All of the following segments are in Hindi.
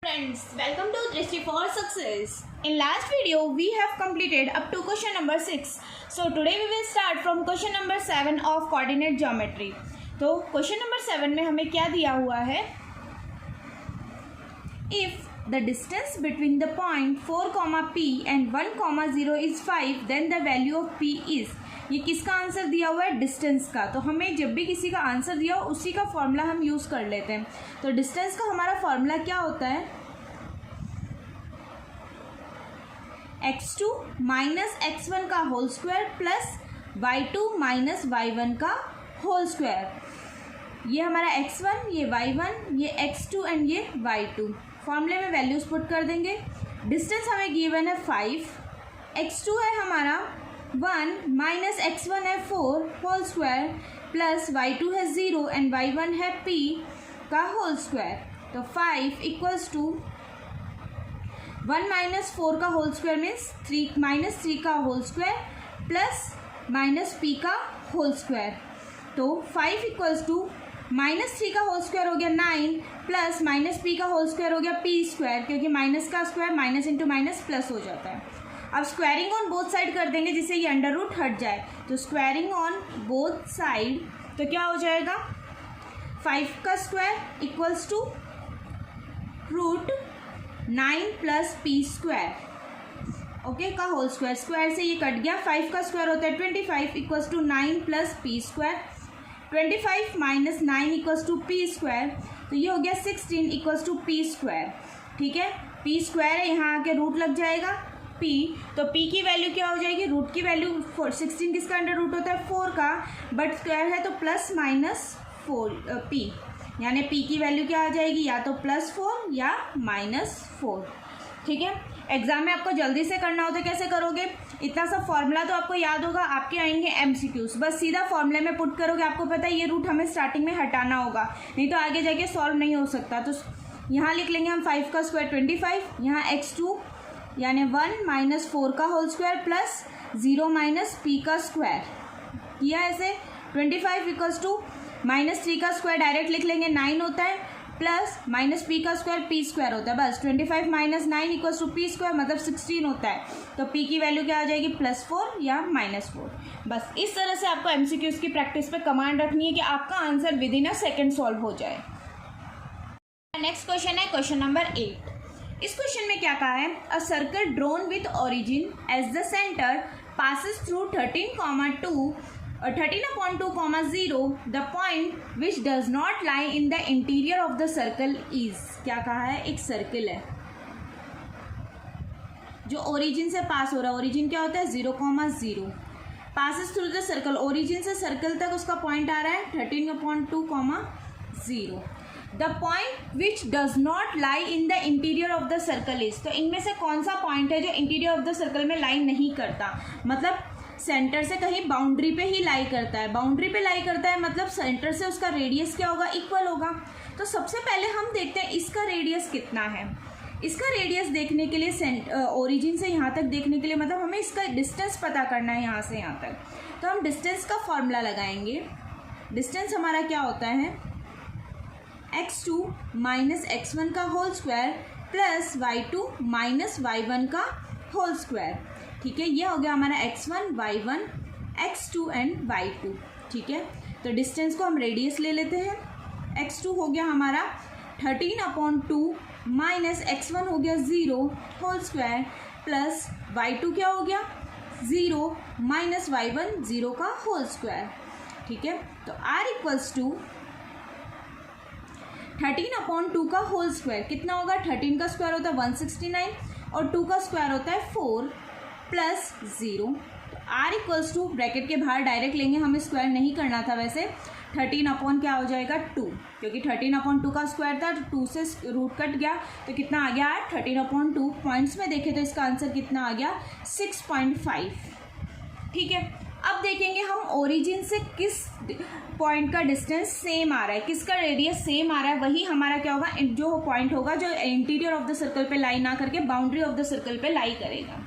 Friends, welcome to Drishti for Success. In last video, we have completed up to question number 6. So today we will start from question number 7 of coordinate geometry. तो question number 7 में हमें क्या दिया हुआ है? If the distance between the point 4, P and 1, 0 is 5, then the value of P is. ये किसका आंसर दिया हुआ है? डिस्टेंस का. तो हमें जब भी किसी का आंसर दिया हो उसी का फॉर्मूला हम यूज़ कर लेते हैं. तो डिस्टेंस का हमारा फॉर्मूला क्या होता है? x2 माइनस x1 का whole square plus y2 minus y1 का होल स्क्वायर. ये हमारा x1, ये y1, ये x2 एंड ये y2. फॉर्मूले में वैल्यूज पुट कर देंगे. डिस्टेंस हमें गिवन है 5, x2 है हमारा 1 माइनस x1 है 4 होल स्क्वायर प्लस y2 है 0 एंड y1 है p का होल स्क्वायर. तो 5 इक्वल्स टू 1 माइनस 4 का होल स्क्वायर मीन्स 3 माइनस 3 का whole square plus minus p का होल स्क्वायर. तो 5 इक्वल्स टू माइनस 3 का होल स्क्वायर हो गया 9 प्लस माइनस p का होल स्क्वायर हो गया p स्क्वायर, क्योंकि माइनस का square minus into minus plus हो जाता है. अब स्क्वायरिंग ऑन बोथ साइड कर देंगे जिससे ये अंडर रूट हट जाए. तो स्क्वायरिंग ऑन बोथ साइड तो क्या हो जाएगा? 5 का square equals to root 9 plus P square, okay, का होल स्क्वायर. स्क्वायर से ये कट गया. 5 का स्क्वायर होता है 25 equals to 9 plus P square. 25 minus 9 equals to P square, तो ये हो गया 16 इक्वल्स टू पी स्क्वायर. ठीक है, पी स्क्वायर है, यहाँ आके रूट लग जाएगा p. तो p की वैल्यू क्या हो जाएगी? रूट की वैल्यू 16 किसका अंडर रूट होता है? 4 का, बट स्क्वायर है तो प्लस माइनस 4 p, यानी p की वैल्यू क्या आ जाएगी? या तो +4 या -4. ठीक है, एग्जाम में आपको जल्दी से करना हो तो कैसे करोगे? इतना सा फॉर्मूला तो आपको याद होगा. आपके आएंगे MCQs, बस सीधा फॉर्मूले में पुट करोगे. आपको पता है ये रूट हमें स्टार्टिंग में हटाना होगा, नहीं तो आगे जाके सॉल्व नहीं हो सकता. तो यहाँ लिख लेंगे हम 5 का स्क्वायर 25, यहाँ x2 यानी 1 माइनस 4 का whole square plus 0 minus p का स्क्वायर किया. ऐसे 25 इक्वल्स टू -3 का स्क्वायर डायरेक्ट लिख लेंगे 9 होता है, प्लस माइनस p का स्क्वायर p स्क्वायर होता है. बस 25 minus 9 equals to p square मतलब 16 होता है. तो p की वैल्यू क्या आ जाएगी? +4 या -4. बस इस तरह से आपको MCQs की प्रैक्टिस पे कमांड रखनी है कि आपका answer within a second solve हो जाए. नेक्स्ट क्वेश्चन है क्वेश्चन नंबर 8. इस क्वेश्चन में क्या कहा है? A circle drawn with origin as the centre passes through 13,2 13/2, the point which does not lie in the interior of the circle is. क्या कहा है? एक सर्कल है जो ओरिजिन से पास हो रहा है. ओरिजिन क्या होता है? 0,0. Passes through the circle, origin से सर्कल तक उसका पॉइंट आ रहा है 13/2, the point which does not lie in the interior of the circle is. तो इनमें से कौन सा पॉइंट है जो इंटीरियर ऑफ द सर्कल में लाई नहीं करता? मतलब सेंटर से कहीं बाउंड्री पे ही लाई करता है. बाउंड्री पे लाई करता है मतलब सेंटर से उसका रेडियस क्या होगा? इक्वल होगा. तो सबसे पहले हम देखते हैं इसका रेडियस कितना है. इसका रेडियस देखने के लिए ओरिजिन से यहाँ तक देखने के लिए मतलब हमें इसका डिस्टेंस पता करना है यहाँ से यहाँ तक. तो हम डिस्टेंस का फॉर्मूला लगाएंगे. डिस्टेंस हमारा क्या होता है? x2 माइनस x1 का whole square plus y2 minus y1 का होल स्क्वायर. ठीक है, ये हो गया हमारा x1, y1, x2 and y2. ठीक है, तो डिस्टेंस को हम रेडियस ले लेते हैं. x2 हो गया हमारा 13/2 माइनस x1 हो गया 0 होल स्क्वायर प्लस y2 क्या हो गया? 0 माइनस y1 0 का होल स्क्वायर. ठीक है, तो r इक्वल्स टू 13/2 का होल स्क्वायर कितना होगा? 13 का स्क्वायर होता है 169 और 2 का स्क्वायर होता है 4 प्लस 0. तो r इक्वल्स टू ब्रैकेट के बाहर डायरेक्ट लेंगे, हमें स्क्वायर नहीं करना था वैसे. 13 क्या हो जाएगा? 2, क्योंकि 13/2 का स्क्वायर था तो 2 से रूट कट गया. तो कितना आ गया? 13/2. पॉइंट्स में देखें तो इसका आंसर कितना आ गया? 6.5. ठीक है, अब देखेंगे हम ओरिजिन से किस पॉइंट का डिस्टेंस सेम आ रहा है, किसका रेडियस सेम आ रहा है. वही हमारा क्या होगा? जो पॉइंट होगा जो इंटीरियर ऑफ द सर्कल पे लाई ना करके बाउंड्री ऑफ द सर्कल पे लाई करेगा.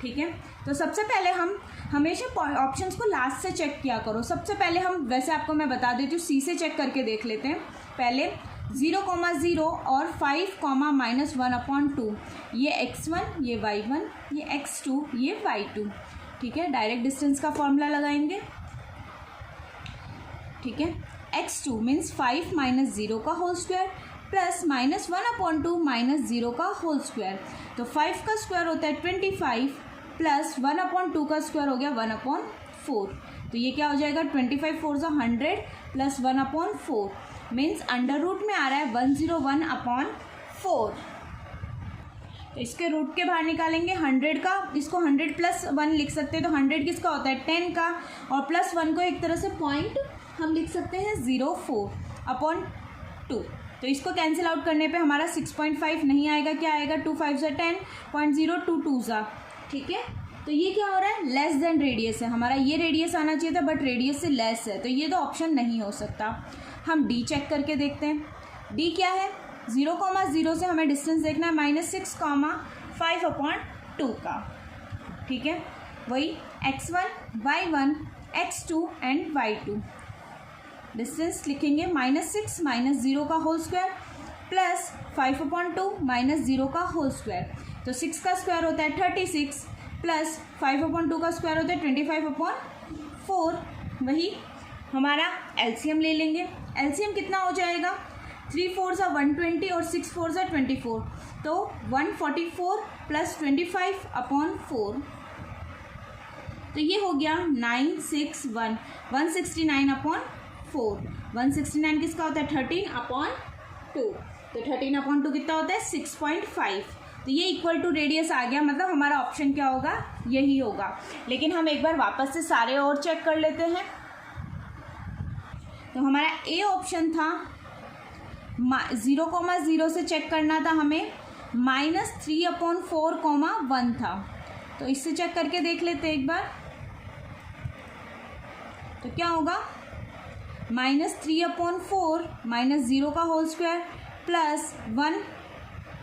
ठीक है, तो सबसे पहले हम हमेशा ऑप्शंस को लास्ट से चेक किया करो. सबसे पहले हम, वैसे आपको मैं बता देती हूँ, सी से चेक करके देख लेते हैं. पहले 0,0 और 5, -1/2, ये x1 ये y1 ये x2 ये y2। ठीक है, डायरेक्ट डिस्टेंस का फॉर्मूला लगाएंगे। ठीक है, x2 मीन्स 5 - 0 का होल स्क्वायर प्लस -1/2 -0 का होल स्क्वायर। तो 5 का स्क्वायर होता है 25 प्लस 1/2 का स्क्वायर हो गया 1/4। तो ये क्या हो जाएगा, 25 4 100 प्लस 1/4 मीन्स अंडर रूट में आ रहा है 101/4। तो इसके रूट के बाहर निकालेंगे 100 का, इसको 100 + 1 लिख सकते हैं। तो 100 किसका होता है 10 का, और +1 को एक तरह से पॉइंट हम लिख सकते हैं 0.4/2। तो इसको कैंसिल आउट करने पे हमारा 6.5 नहीं आएगा, क्या आएगा 2 5 = 10, 0.02 2 ठीक है। तो ये क्या हो रहा है, लेस देन रेडियस है हमारा, ये रेडियस आना चाहिए था बट रेडियस से लेस है, तो ये तो ऑप्शन नहीं हो सकता। हम डी चेक करके देखते हैं। डी क्या है, 0,0 से हमें डिस्टेंस देखना है -6,5/2 का। ठीक है, वही x1 y1 x2 and y2। Distance लिखेंगे -6 - 0 का होल स्क्वायर प्लस 5/2 -0 का होल स्क्वायर। तो 6 का स्क्वायर होता है 36 प्लस 5/2 का स्क्वायर होता है 25/4। वही हमारा एलसीएम ले लेंगे। एलसीएम कितना हो जाएगा, 3 4 = 120 और 6 4 = 24। तो 144 प्लस 25/4, तो ये हो गया 961 169/4। 169 किसका होता है 13/2। तो 13/2 कितना होता है 6.5। तो ये इक्वल टू रेडियस आ गया, मतलब हमारा ऑप्शन क्या होगा, यही होगा। लेकिन हम एक बार वापस से सारे और चेक कर लेते हैं। तो हमारा ए ऑप्शन था, 0,0 से चेक करना था हमें, -3/4, 1 था। तो इससे चेक करके देख लेते हैं एक बार। तो क्या होगा, -3/4 -0 का होल स्क्वायर प्लस 1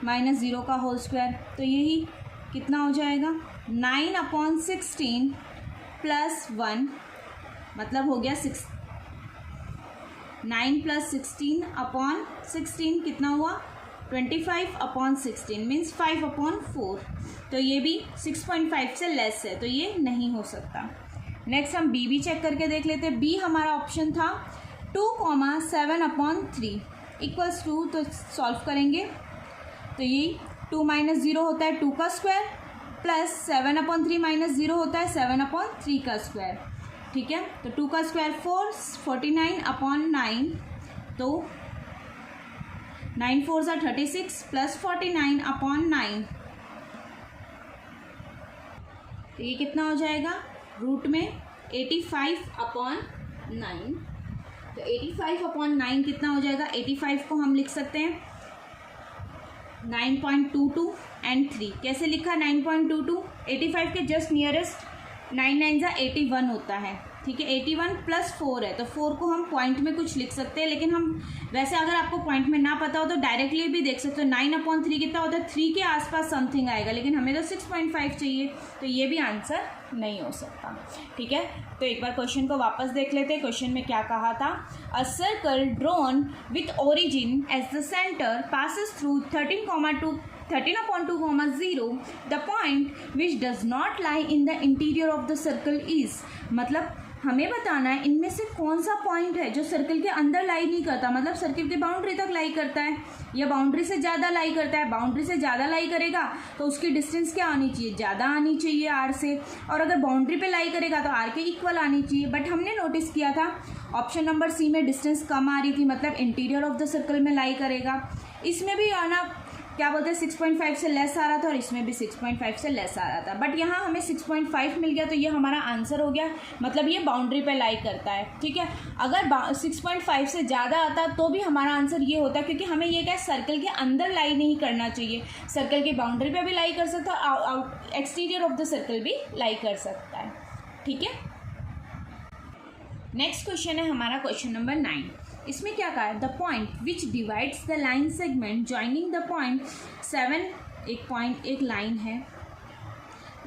-0 का होल स्क्वायर। तो यही कितना हो जाएगा, 9/16 प्लस 1, मतलब हो गया 9 + 16/16 कितना हुआ 25/16 मीन्स 5/4। तो ये भी 6.5 से लेस है, तो ये नहीं हो सकता। नेक्स्ट हम बी भी चेक करके देख लेते हैं। बी हमारा ऑप्शन था 2,7/3 इक्वल्स टू, तो सॉल्व करेंगे तो ये 2 - 0 होता है 2 का स्क्वायर प्लस 7/3 -0 होता है 7/3 का स्क्वायर। ठीक है, तो 2 का स्क्वायर 4 49/9, तो 9 4 = 36 प्लस 49/9। तो ये कितना हो जाएगा, रूट में 85/9। तो 85/9 कितना हो जाएगा, 85 को हम लिख सकते हैं 9.22 एंड 3। कैसे लिखा 9.22, 85 के जस्ट नियरेस्ट 9 9 = 81 होता है। ठीक है, 81 + 4 है, तो 4 को हम पॉइंट में कुछ लिख सकते हैं। लेकिन हम वैसे अगर आपको पॉइंट में ना पता हो तो डायरेक्टली भी देख सकते हो। 9/3 कितना होता है, 3 के आसपास समथिंग आएगा, लेकिन हमें तो 6.5 चाहिए, तो ये भी आंसर नहीं हो सकता। ठीक है, तो एक बार क्वेश्चन को वापस देख लेते हैं। क्वेश्चन में क्या कहा था, a circle drawn with origin as the centre passes through 13,2 13/2, the point which does not lie in the interior of the circle is, मतलब हमें बताना है इनमें से कौन सा पॉइंट है जो सर्कल के अंदर लाई नहीं करता, मतलब सर्कल के बाउंड्री तक लाई करता है या बाउंड्री से ज़्यादा लाई करता है। बाउंड्री से ज़्यादा लाई करेगा तो उसकी डिस्टेंस क्या आनी चाहिए, ज़्यादा आनी चाहिए आर से, और अगर बाउंड्री पे लाई करेगा तो आर के इक्वल आनी चाहिए। बट हमने नोटिस किया था ऑप्शन नंबर सी में डिस्टेंस कम आ रही थी, मतलब इंटीरियर ऑफ द सर्कल में लाई करेगा। इसमें भी आना क्या बोलते हैं 6.5 से लेस आ रहा था, और इसमें भी 6.5 से लेस आ रहा था, बट यहाँ हमें 6.5 मिल गया, तो ये हमारा आंसर हो गया। मतलब ये बाउंड्री पे लाई करता है। ठीक है, अगर 6.5 से ज़्यादा आता तो भी हमारा आंसर ये होता, क्योंकि हमें ये क्या सर्कल के अंदर लाई नहीं करना चाहिए, सर्कल की बाउंड्री पे भी लाई कर सकता है, out exterior of the circle भी लाई कर सकता है। ठीक है, नेक्स्ट क्वेश्चन है हमारा क्वेश्चन नंबर 9। इसमें क्या कहा है, the point which divides the line segment joining the point 7, एक लाइन है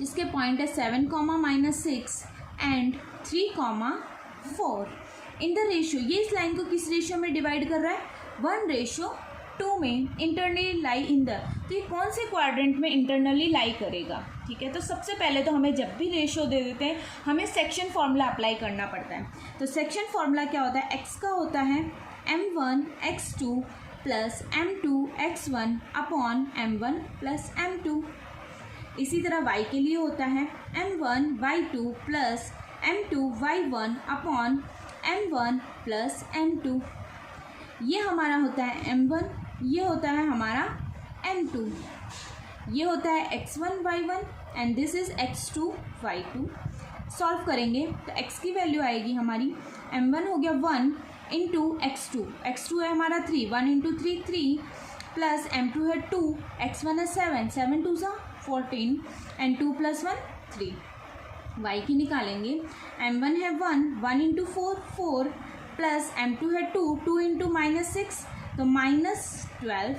जिसके पॉइंट है 7, -6 एंड 3, 4 इन द रेशियो। ये इस लाइन को किस रेशियो में डिवाइड कर रहा है, 1:2 में इंटरनली लाई इन द, तो ये कौन से क्वाड्रेंट में इंटरनली लाई करेगा? ठीक है, तो सबसे पहले तो हमें जब भी रेशियो दे देते हैं हमें सेक्शन फार्मूला अप्लाई करना पड़ता है। तो सेक्शन फार्मूला क्या होता है? x का होता है m1 x2 plus m2 x1 upon m1 plus m2। इसी तरह y के लिए होता है m1 y2 plus m2 y1 upon m1 plus m2। ये हमारा होता है m1, ये होता है हमारा m2, ये होता है x1 y1 and this is x2 y2। Solve करेंगे तो x की वैल्यू आएगी हमारी m1 हो गया 1 इंटू x2 है हमारा 3, 1 इंटू 3 3 प्लस m2 है 2, x1 है 7, 7 2 14 एंड 2 प्लस 1 3। y की निकालेंगे, m1 है 1 इंटू 4 4 प्लस m2 है 2, 2 इंटू -6 तो -12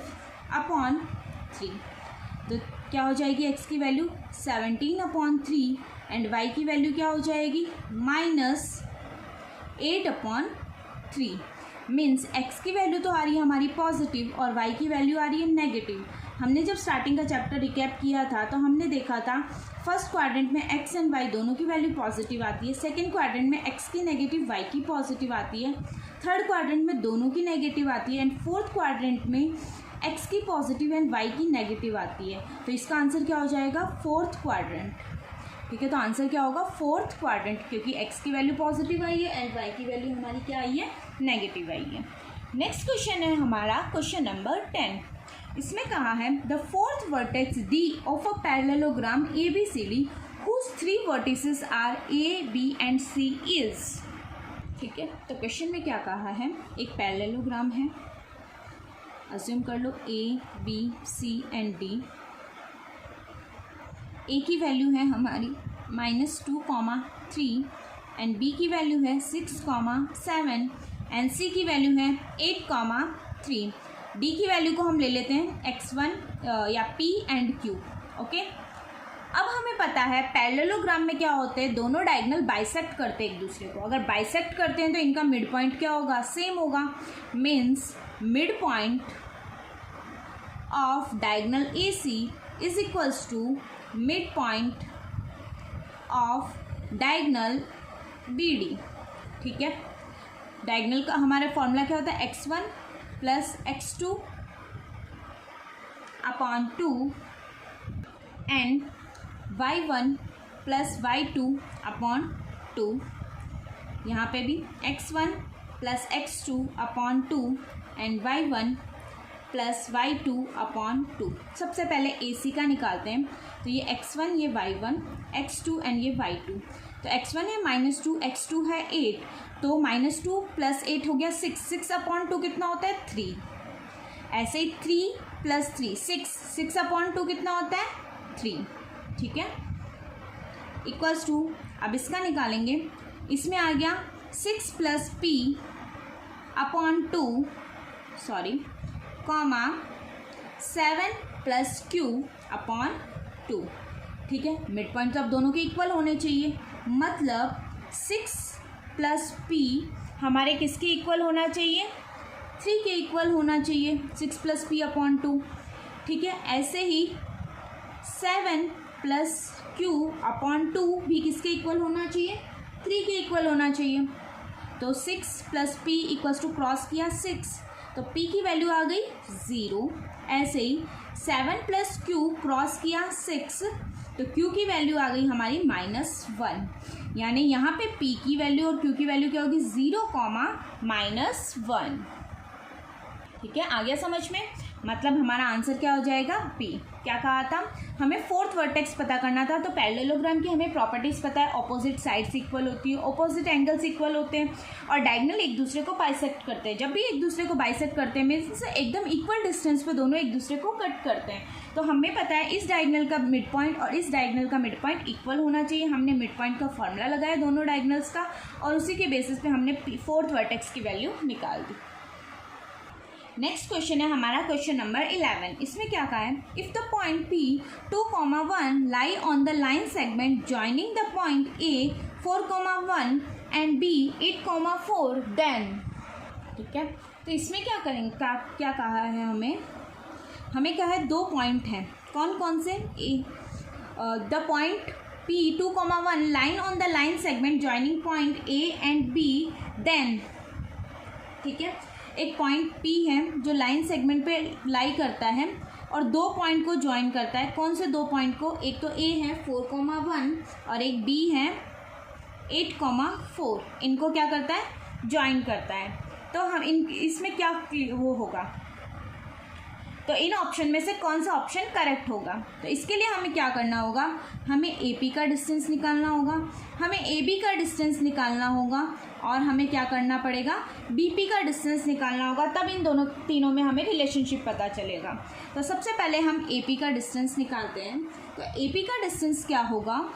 अपॉन 3। तो क्या हो जाएगी x की वैल्यू 17 अपॉन 3 एंड y की वैल्यू क्या हो जाएगी -8 अपॉन 3। मीन्स x की वैल्यू तो आ रही है हमारी पॉजिटिव और y की वैल्यू आ रही है नेगेटिव। हमने जब स्टार्टिंग का चैप्टर रिकैप किया था तो हमने देखा था फर्स्ट क्वाड्रेंट में x एंड y दोनों की वैल्यू पॉजिटिव आती है, सेकंड क्वाड्रेंट में x की नेगेटिव y की पॉजिटिव आती है, थर्ड क्वाड्रेंट में दोनों की नेगेटिव आती है एंड फोर्थ क्वाड्रेंट में x की पॉजिटिव एंड y की नेगेटिव आती है। तो इसका आंसर क्या हो जाएगा? Fourth quadrant. ठीक है, तो आंसर क्या होगा? फोर्थ क्वाड्रेंट, क्योंकि x की वैल्यू पॉजिटिव आई है एंड y की वैल्यू हमारी क्या आई है? नेगेटिव आई है। नेक्स्ट क्वेश्चन है हमारा क्वेश्चन नंबर 10। इसमें कहा है the fourth vertex D of a parallelogram ABCD whose 3 vertices are A, B and C is। ठीक है, तो क्वेश्चन में क्या कहा है? एक पैरेललोग्राम है, अज्यूम कर लो A, B, C and D। A की वैल्यू है हमारी -2, 3 एंड B की वैल्यू है 6, 7 एंड C की वैल्यू है 8, 3। D की वैल्यू को हम ले लेते हैं x1 या P एंड Q। ओके, अब हमें पता है पैरेललोग्राम में क्या होते हैं, दोनों डायगोनल बाइसेक्ट करते हैं एक दूसरे को। अगर बाइसेक्ट करते हैं तो इनका मिड पॉइंट क्या होगा? सेम होगा। Means mid point of diagonal AC is equals to mid point of diagonal BD। ठीक है, डायगोनल का हमारा फॉर्मूला क्या होता है? x1 plus x2 upon 2 and y1 plus y2 upon 2। यहाँ पे भी x1 plus x2 upon 2 and y1 plus y2 upon 2। सबसे पहले AC का निकालते हैं, तो ये x1 ये y1, x2 एंड ये y2। तो x1 है -2, x2 है 8, तो -2 प्लस 8 हो गया 6, 6 अपॉन 2 कितना होता है? 3। ऐसे ही 3 प्लस 3 6, 6 अपॉन 2 कितना होता है? 3। ठीक है, इक्वल्स टू, अब इसका निकालेंगे, इसमें आ गया 6 plus P upon 2 comma 7 plus Q upon 2। ठीक है, मिड पॉइंट तो अब दोनों के इक्वल होने चाहिए, मतलब 6 प्लस P हमारे किसके इक्वल होना चाहिए? 3 के इक्वल होना चाहिए, 6 प्लस P अपॉन 2। ठीक है, ऐसे ही 7 प्लस Q अपॉन 2 भी किसके इक्वल होना चाहिए? 3 के इक्वल होना चाहिए। तो 6 plus P equals to cross किया 6, तो P की वैल्यू आ गई 0। ऐसे ही 7 प्लस Q क्रॉस किया 6, तो Q की वैल्यू आ गई हमारी -1। यानी यहाँ पे P की वैल्यू और Q की वैल्यू क्या होगी? 0, -1। ठीक है, आ गया समझ में? मतलब हमारा आंसर क्या हो जाएगा? P। क्या कहा था? हमें फोर्थ वर्टेक्स पता करना था। तो पैरेललोग्राम की हमें प्रॉपर्टीज पता है, ऑपोजिट साइड्स इक्वल होती है, ऑपोजिट एंगल्स इक्वल होते हैं और डायगोनल एक दूसरे को बाइसेक्ट करते हैं। जब भी एक दूसरे को बाइसेक्ट करते हैं मीन्स एकदम इक्वल डिस्टेंस पे दोनों एक दूसरे को कट करते हैं। तो हमें पता है इस डायगोनल का मिड पॉइंट और इस डायगोनल का मिड पॉइंट इक्वल होना चाहिए। हमने मिड पॉइंट का फॉर्मूला लगाया दोनों डायगोनल्स का और उसी के बेसिस पे हमने फोर्थ वर्टेक्स की वैल्यू निकाल दी। नेक्स्ट क्वेश्चन है हमारा क्वेश्चन नंबर 11। इसमें क्या कहा है? If the point P 2,1 lie on the line segment joining the point A 4,1 and B 8,4 then. ठीक है, तो इसमें क्या करेंगे, क्या कहा है हमें कहा है 2 पॉइंट हैं, कौन कौन से, the point P2,1 line on the line segment joining point A and B then, ठीक है, एक पॉइंट P है जो लाइन सेगमेंट पे लाई करता है और 2 पॉइंट को ज्वाइन करता है। कौन से 2 पॉइंट को, एक तो A है 4,1 और एक B है 8,4, इनको क्या करता है, ज्वाइन करता है। तो हम इसमें क्या वो होगा, तो इन ऑप्शन में से कौन सा ऑप्शन करेक्ट होगा। तो इसके लिए हमें क्या करना होगा, हमें AP का डिस्टेंस निकालना होगा, हमें AB का डिस्टेंस निकालना होगा और हमें क्या करना पड़ेगा, BP का डिस्टेंस निकालना होगा, तब इन तीनों में हमें रिलेशनशिप पता चलेगा। तो सबसे पहले हम AP का डिस्टेंस निकालते हैं। तो AP का डिस्टेंस क्या होगा,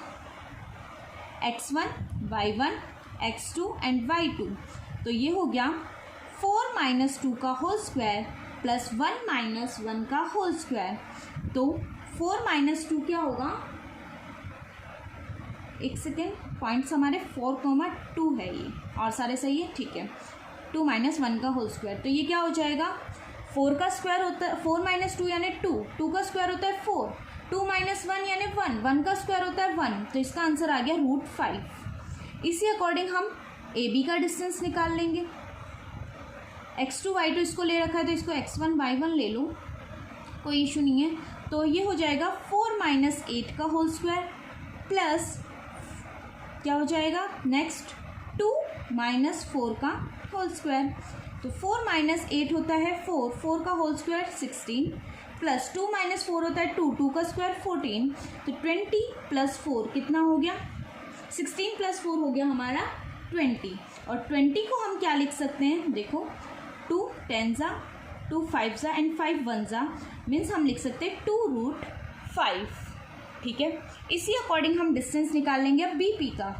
x1, y1, x2 and y2। तो ये हो गया 4 - 2 का होल स्क्वायर प्लस 1 - 1 का होल स्क्वायर। तो 4 - 2 क्या होगा, एक सेकेंड, पॉइंट्स हमारे 4,2 है ये, और सारे सही है, ठीक है। 2 - 1 का होल स्क्वायर, तो ये क्या हो जाएगा, 4 का स्क्वायर होता है 4 - 2 यानी 2, 2 का स्क्वायर होता है 4, 2 - 1 यानी 1, 1 का स्क्वायर होता है 1, तो इसका आंसर आ गया √5। इसी अकॉर्डिंग हम AB का डिस्टेंस निकाल लेंगे। x2 y2 इसको ले रखा है तो इसको x1 y1 ले लो, कोई इशू नहीं है। तो ये हो जाएगा 4 - 8 का होल स्क्वायर प्लस क्या हो जाएगा, नेक्स्ट 2 - 4 का होल स्क्वायर। तो 4 - 8 होता है 4, 4 का होल स्क्वायर 16 प्लस 2 - 4 होता है 2, 2 का स्क्वायर 14। तो 20 + 4 कितना हो गया, 16 + 4 हो गया हमारा 20। और 20 को हम क्या लिख सकते हैं, देखो 2 10 जा, 2 5 जा एंड 5 1 जा, मीन्स हम लिख सकते हैं 2√5, ठीक है। इसी अकॉर्डिंग हम डिस्टेंस निकाल लेंगे अब BP का।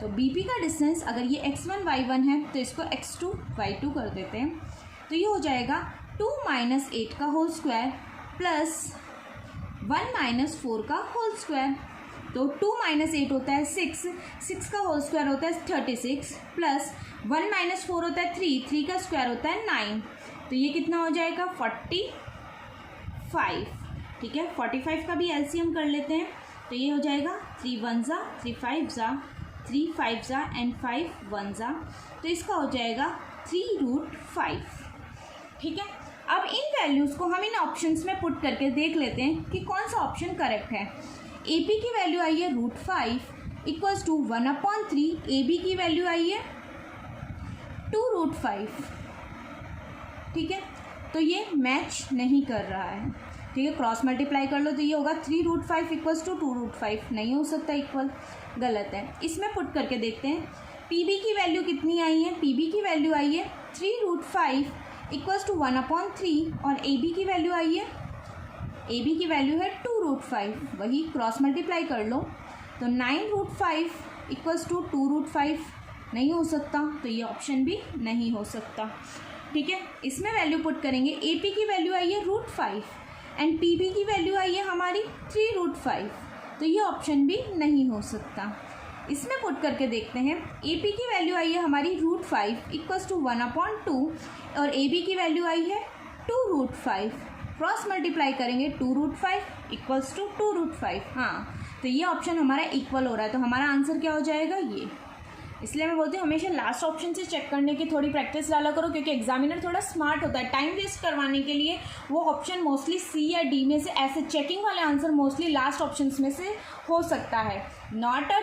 तो BP का डिस्टेंस, अगर ये x1 y1 है तो इसको x2 y2 कर देते हैं। तो ये हो जाएगा 2 - 8 का होल स्क्वायर प्लस 1 - 4 का होल स्क्वायर। तो 2 - 8 होता है 6, 6 का होल स्क्वायर होता है 36 प्लस 1 - 4 होता है 3, 3 का स्क्वायर होता है 9। तो ये कितना हो जाएगा 45, ठीक है। 45 का भी LCM कर लेते हैं। तो ये हो जाएगा 3 1 जा, 3 5 जा, 3 5 जा एंड 5 1 जा। तो इसका हो जाएगा 3√5, ठीक है। अब इन वैल्यूज़ को हम इन ऑप्शंस में पुट करके देख लेते हैं कि कौन सा ऑप्शन करेक्ट है। AP की वैल्यू आई है √5 इक्वल्स टू 1/3, AB की वैल्यू आई है 2√5, ठीक है। तो ये मैच नहीं कर रहा है, ठीक है। क्रॉस मल्टीप्लाई कर लो तो ये होगा 3√5 इक्वल्स टू 2√5, नहीं हो सकता इक्वल, गलत है। इसमें पुट करके देखते हैं PB की वैल्यू कितनी आई है, PB की वैल्यू आई है 3√5 इक्वल्स टू 1/3 और AB की वैल्यू आई है, AB की वैल्यू है 2√5, वही क्रॉस मल्टीप्लाई कर लो तो 9√5 इक्वल्स टू 2√5, नहीं हो सकता, तो ये ऑप्शन भी नहीं हो सकता, ठीक है। इसमें वैल्यू पुट करेंगे, AP की वैल्यू आई है √5 एंड PB की वैल्यू आई है हमारी 3√5, तो ये ऑप्शन भी नहीं हो सकता। इसमें पुट करके देखते हैं, AP की वैल्यू आई है हमारी √5 इक्वल्स टू 1/2 और AB की वैल्यू आई है 2√5, क्रॉस मल्टीप्लाई करेंगे 2√5 इक्वल्स टू 2√5, हाँ, तो ये ऑप्शन हमारा इक्वल हो रहा है। तो हमारा आंसर क्या हो जाएगा ये। इसलिए मैं बोलती हूँ हमेशा लास्ट ऑप्शन से चेक करने की थोड़ी प्रैक्टिस डाला करो, क्योंकि एग्जामिनर थोड़ा स्मार्ट होता है, टाइम वेस्ट करवाने के लिए वो ऑप्शन मोस्टली C या D में से ऐसे चेकिंग वाले आंसर मोस्टली लास्ट ऑप्शंस में से हो सकता है। नॉट अ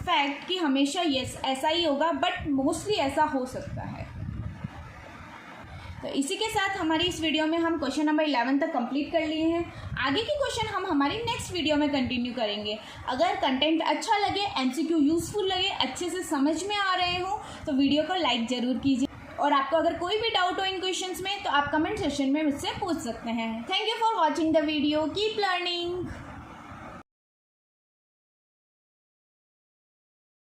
फैक्ट कि हमेशा यस ऐसा ही होगा, बट मोस्टली ऐसा हो सकता है। तो इसी के साथ हमारी इस वीडियो में हम क्वेश्चन नंबर 11 तक कंप्लीट कर लिए हैं। आगे के क्वेश्चन हम हमारी नेक्स्ट वीडियो में कंटिन्यू करेंगे। अगर कंटेंट अच्छा लगे, MCQ यूज़फुल लगे, अच्छे से समझ में आ रहे हो तो वीडियो को लाइक ज़रूर कीजिए, और आपको अगर कोई भी डाउट हो इन क्वेश्चंस में तो आप कमेंट सेक्शन में मुझसे पूछ सकते हैं। Thank you for watching the video, keep learning.